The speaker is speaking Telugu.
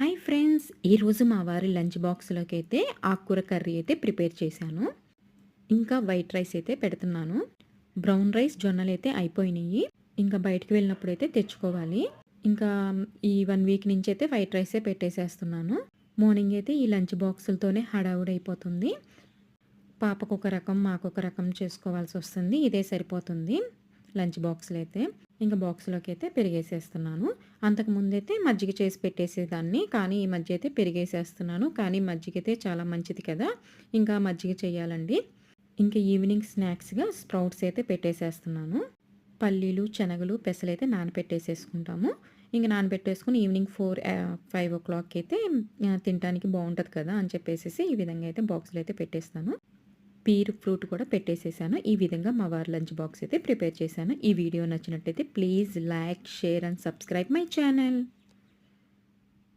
Hi friends! ఈరోజు మా వారి లంచ్ బాక్స్‌లోకి అయితే ఆకుకూర కర్రీ అయితే ప్రిపేర్ చేశాను. ఇంకా వైట్ రైస్ అయితే పెడుతున్నాను. బ్రౌన్ రైస్, జొన్నలైతే అయిపోయినాయి. ఇంకా బయటికి వెళ్ళినప్పుడైతే తెచ్చుకోవాలి. ఇంకా ఈ 1 వీక్ నుంచి అయితే వైట్ రైసే పెట్టేసేస్తున్నాను. మార్నింగ్ అయితే ఈ లంచ్ బాక్సులతోనే హడావుడైపోతుంది. పాపకొక రకం, మాకొక రకం చేసుకోవాల్సొస్తుంది. ఇదే సరిపోతుంది లంచ్ బాక్స్‌లైతే. ఇంక బాక్స్‌లోకైతే పెరిగేసేస్తున్నాను. అంతకుముందైతే మజ్జిగ చేసి పెట్టేసేదాన్ని. కానీ ఈ మధ్య అయితే పెరిగేసేస్తున్నాను. కానీ మజ్జిగైతే చాలా మంచిది కదా! ఇంకా మజ్జిగ చేయాలండి. ఇంక ఈవినింగ్ స్నాక్స్‌గా స్ప్రౌట్స్ అయితే పెట్టేసేస్తున్నాను. పల్లీలు, శనగలు, పెసలైతే నానపెట్టేసేసుకుంటాము. ఇంక నానబెట్టేసుకొని ఈవినింగ్ 5:00కి అయితే తినటానికి బావుంటది కదా! అని చెప్పేసేసి ఈ విధంగా అయితే బాక్స్‌లో అయితే పెట్టేస్తాను. పీర్ ఫ్రూట్ కూడా పెట్టేసేసాను. ఈ విధంగా మా వారి లంచ్ బాక్స్ అయితే ప్రిపేర్ చేశాను. ఈ వీడియో నచ్చినట్టయితే please like, share and subscribe my channel.